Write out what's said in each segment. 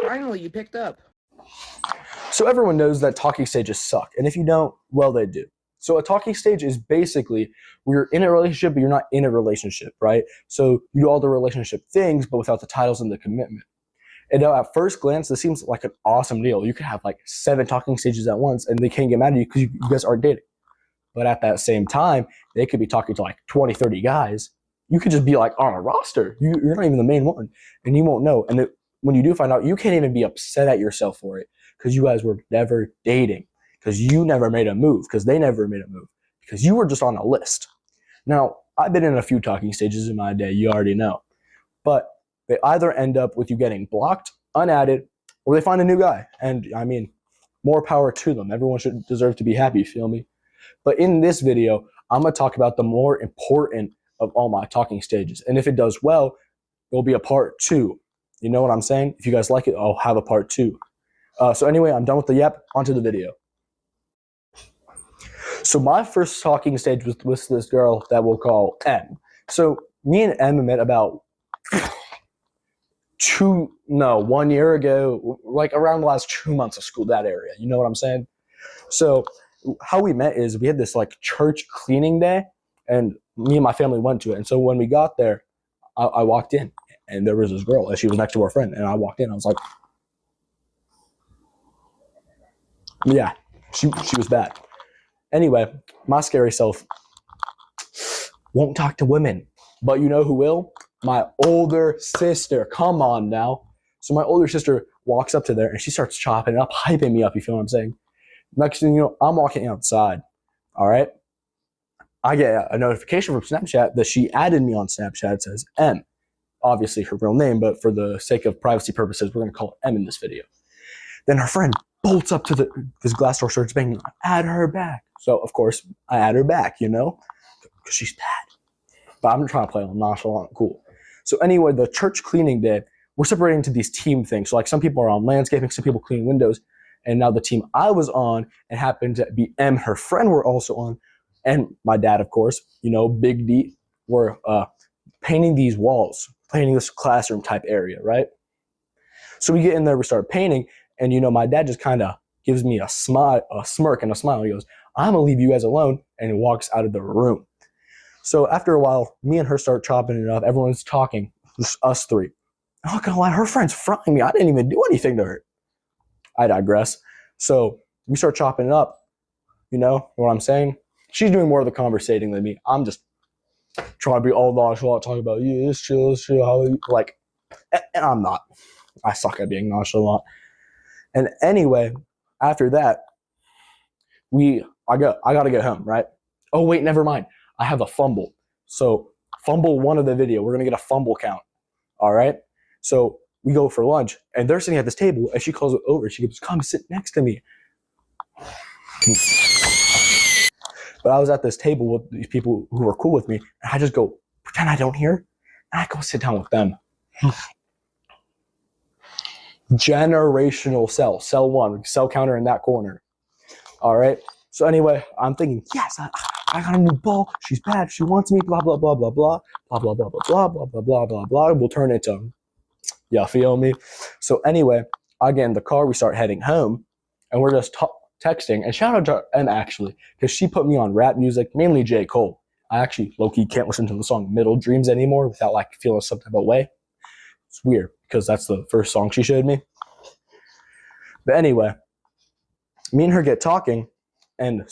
Finally, you picked up. So everyone knows that talking stages suck. And if you don't, well, they do. So a talking stage is basically where you're in a relationship, but you're not in a relationship, right? So you do all the relationship things, but without the titles and the commitment. And now at first glance, this seems like an awesome deal. You could have like 7 talking stages at once and they can't get mad at you because you guys aren't dating. But at that same time, they could be talking to like 20, 30 guys. You could just be like on a roster. You're not even the main one and you won't know. And when you do find out, you can't even be upset at yourself for it because you guys were never dating, because you never made a move, because they never made a move, because you were just on a list. Now, I've been in a few talking stages in my day, you already know. But they either end up with you getting blocked, unadded, or they find a new guy. And I mean, more power to them. Everyone should deserve to be happy, feel me? But in this video, I'm going to talk about the more important of all my talking stages. And if it does well, there'll be a part 2. You know what I'm saying? If you guys like it, I'll have a part 2. So anyway, I'm done with the yap. Onto the video. So my first talking stage was with this girl that we'll call M. So me and M met about 1 year ago, like around the last 2 months of school, that area. You know what I'm saying? So how we met is we had this like church cleaning day, and me and my family went to it. And so when we got there, I walked in, and there was this girl, and she was next to our friend. And I walked in, I was like, yeah, she was bad. Anyway, my scary self won't talk to women, but you know who will? My older sister. Come on now. So my older sister walks up to there and she starts chopping it up, hyping me up. You feel what I'm saying? Next thing you know, I'm walking outside. All right. I get a notification from Snapchat that she added me on Snapchat. It says M. Obviously her real name, but for the sake of privacy purposes, we're going to call it M in this video. Then her friend bolts up to this glass door, starts banging, add her back. So of course I add her back, you know, because she's bad. But I'm trying to play on nonchalant, cool. So anyway, the church cleaning day, we're separating into these team things. So like some people are on landscaping, some people cleaning windows. And now the team I was on, and happened to be M, her friend, were also on. And my dad, of course, you know, Big D, were painting these walls, painting this classroom type area, right? So we get in there, we start painting. And, you know, my dad just kind of gives me a smirk and a smile. He goes, I'm going to leave you guys alone. And he walks out of the room. So after a while, me and her start chopping it up. Everyone's talking, just us 3. I'm not going to lie, her friend's frying me. I didn't even do anything to her. I digress. So we start chopping it up. You know what I'm saying? She's doing more of the conversating than me. I'm just trying to be all nonchalant, talking about, yeah, it's chill, how you, like, and I'm not. I suck at being nonchalant. And anyway, after that, I got to get home, right? Oh, wait, never mind. I have a fumble. So fumble 1 of the video. We're going to get a fumble count. All right. So we go for lunch and they're sitting at this table and she calls it over. She goes, come sit next to me. But I was at this table with these people who were cool with me. And I just go, pretend I don't hear. And I go sit down with them. Generational cell 1, cell counter in that corner. All right. So anyway, I'm thinking, yes, I got a new ball. She's bad. She wants me. Blah blah blah blah blah blah blah blah blah blah blah blah blah blah blah. We'll turn into, yeah, feel me? So anyway, I get in the car. We start heading home, and we're just texting. And shout out to M actually, because she put me on rap music, mainly J. Cole. I actually low-key can't listen to the song Middle Dreams anymore without like feeling some type of way. It's weird because that's the first song she showed me. But anyway, me and her get talking, and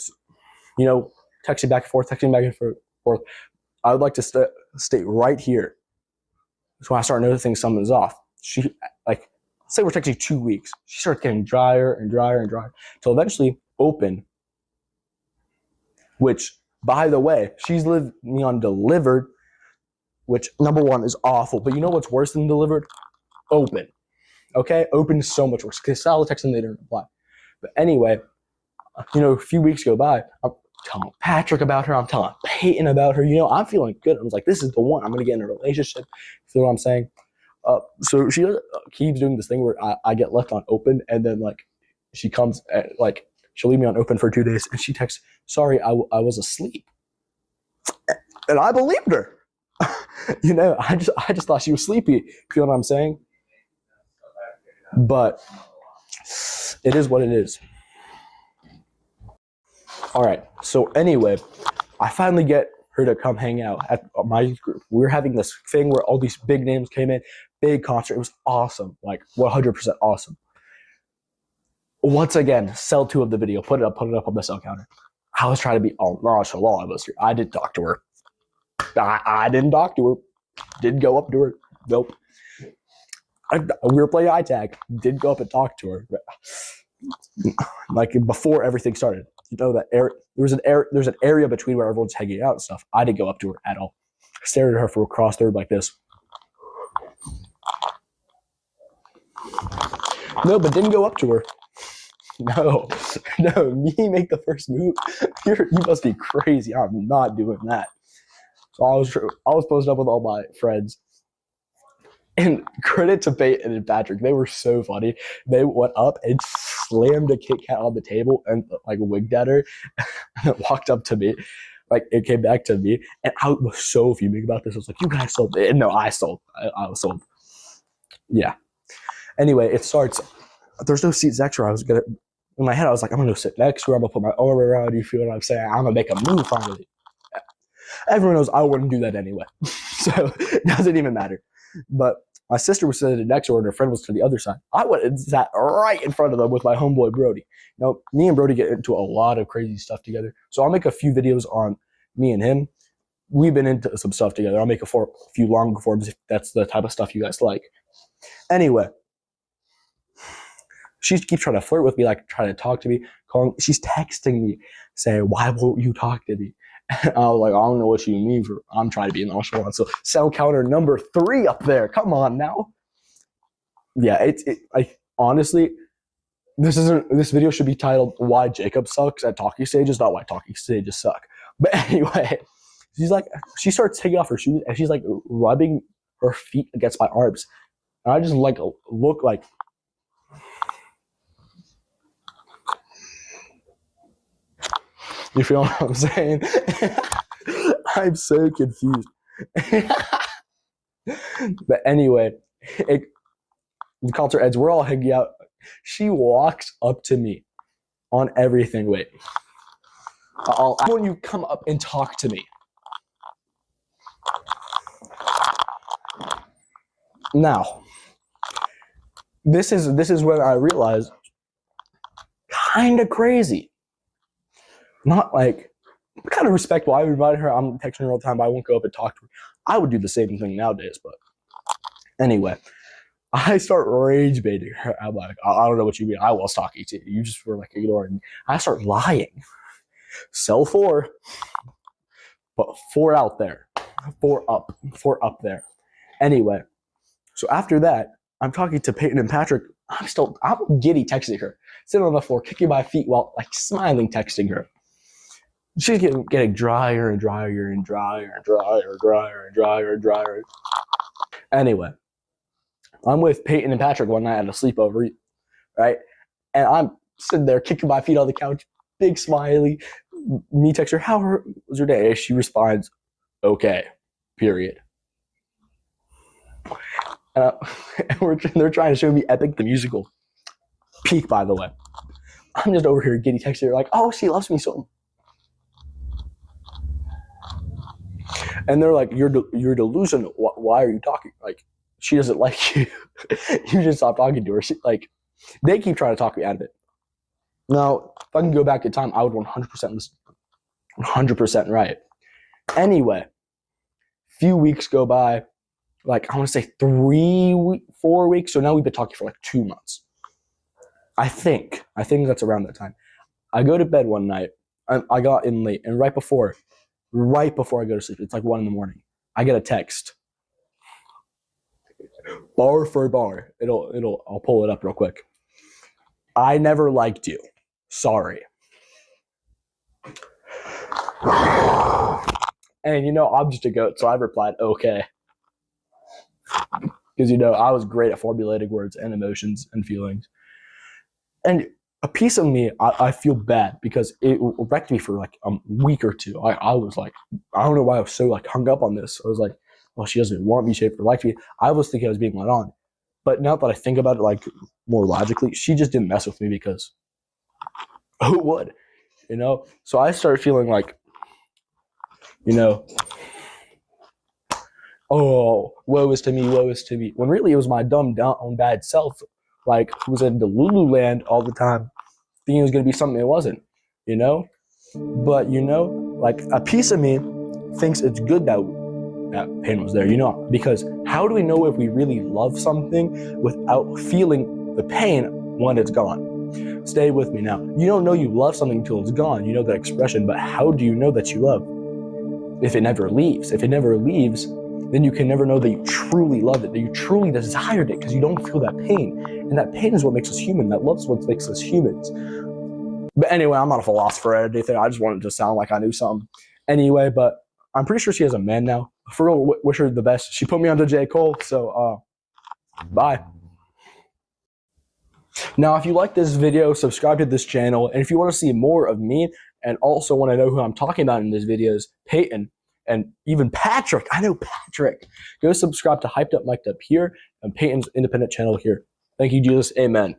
you know, texting back and forth. I would like to stay right here. So when I start noticing something's off, she, like, say we're texting 2 weeks, she starts getting drier and drier and drier till eventually open. Which, by the way, she's lived me on delivered, which number 1 is awful. But you know what's worse than delivered? Open. Okay, open is so much worse because Sal texted and they didn't reply. But anyway, you know, a few weeks go by. I'm telling Patrick about her. I'm telling Peyton about her. You know, I'm feeling good. I was like, this is the one. I'm going to get in a relationship. You feel what I'm saying? So she keeps doing this thing where I get left on open, and then like she comes like she'll leave me on open for 2 days, and she texts, "Sorry, I was asleep," and I believed her. You know, I just thought she was sleepy. You feel what I'm saying? But it is what it is. All right. So anyway, I finally get her to come hang out at my youth group. We were having this thing where all these big names came in, big concert. It was awesome, like 100% awesome. Once again, cell 2 of the video. Put it up on the cell counter. I was trying to be all nonchalant. I was here. I didn't talk to her. I didn't talk to her. Didn't go up to her. Nope. We were playing iTag. Didn't go up and talk to her. Like before everything started. You know that there's an area between where everyone's hanging out and stuff. I didn't go up to her at all. I stared at her from across the room like this. No, but didn't go up to her. No, me make the first move. You must be crazy. I'm not doing that. So I was posted up with all my friends. And credit to Peyton and Patrick, they were so funny. They went up and slammed a Kit Kat on the table and like winked at her, and it walked up to me. Like it came back to me, and I was so fuming about this. I was like, "You guys sold it." No, I sold. I was sold. Yeah. Anyway, it starts. There's no seats extra. In my head, I was like, I'm gonna go sit next to her. I'm gonna put my arm around you. Feel what I'm saying? I'm gonna make a move finally. Everyone knows I wouldn't do that anyway, so it doesn't even matter. But my sister was sitting next to her, and her friend was to the other side. I went and sat right in front of them with my homeboy Brody. Now, me and Brody get into a lot of crazy stuff together, so I'll make a few videos on me and him. We've been into some stuff together. I'll make a few longer forms if that's the type of stuff you guys like. Anyway, she keeps trying to flirt with me, like trying to talk to me. She's texting me, saying, "Why won't you talk to me?" And I was like, "I don't know what you mean." I'm trying to be nonchalant. So sound counter number 3 up there. Come on now. Yeah, honestly, this video should be titled "Why Jacob Sucks at Talking Stages," not "Why Talking Stages Suck." But anyway, she starts taking off her shoes and she's like rubbing her feet against my arms. And I just like look like. You feel what I'm saying? I'm so confused. But anyway, the concert ends. We're all hanging out. She walks up to me on everything. Wait. I want you to come up and talk to me. Now, this is when I realized kind of crazy. Not like, kind of respectful. I would invite her. I'm texting her all the time, but I won't go up and talk to her. I would do the same thing nowadays, but anyway, I start rage baiting her. I'm like, I don't know what you mean. I was talking to you. You just were like ignoring me. I start lying. Cell 4, but 4 out there. 4 up there. Anyway, so after that, I'm talking to Peyton and Patrick. I'm giddy texting her. Sitting on the floor, kicking my feet while like smiling texting her. She's getting drier and drier and drier and drier and drier and drier and drier. Anyway, I'm with Peyton and Patrick one night at a sleepover, right? And I'm sitting there kicking my feet on the couch, big smiley. Me text her, "How was your day?" She responds, "Okay, period." And they're trying to show me Epic the Musical. Peak, by the way. I'm just over here giddy texting her like, "Oh, she loves me so." And they're like, you're delusional. Why are you talking? Like, she doesn't like you. You just stop talking to her. They keep trying to talk me out of it. Now, if I can go back in time, I would 100% listen. 100% right. Anyway, few weeks go by. Like, I want to say 4 weeks. So now we've been talking for like 2 months. I think that's around that time. I go to bed one night. I got in late, and right before I go to sleep, it's like 1 a.m. I get a text. Bar for bar. I'll pull it up real quick. "I never liked you. Sorry." And I'm just a goat, so I replied, "Okay." Because I was great at formulating words and emotions and feelings. And a piece of me, I feel bad because it wrecked me for like a week or two. I was like, I don't know why I was so like hung up on this. I was like, well, she doesn't want me, she never liked me. I was thinking I was being let on. But now that I think about it, like, more logically, she just didn't mess with me because who would? You know? So I started feeling like, you know, oh, woe is to me, woe is to me. When really it was my dumb, down, bad self, like, who was in the Lululand all the time, thinking it was going to be something it wasn't, you know? But, you know, like, a piece of me thinks it's good that pain was there, you know? Because how do we know if we really love something without feeling the pain when it's gone? Stay with me now. You don't know you love something until it's gone. You know that expression, but how do you know that you love? If it never leaves. If it never leaves, then you can never know that you truly loved it, that you truly desired it, because you don't feel that pain. And that pain is what makes us human. That love is what makes us humans. But anyway, I'm not a philosopher or anything. I just wanted to sound like I knew something. Anyway, but I'm pretty sure she has a man now. For real, wish her the best. She put me onto J. Cole, so bye. Now, if you like this video, subscribe to this channel. And if you want to see more of me and also want to know who I'm talking about in these videos, Peyton, and even Patrick, I know Patrick, go subscribe to Hyped Up Mic'd Up here and Peyton's independent channel here. Thank you, Jesus. Amen.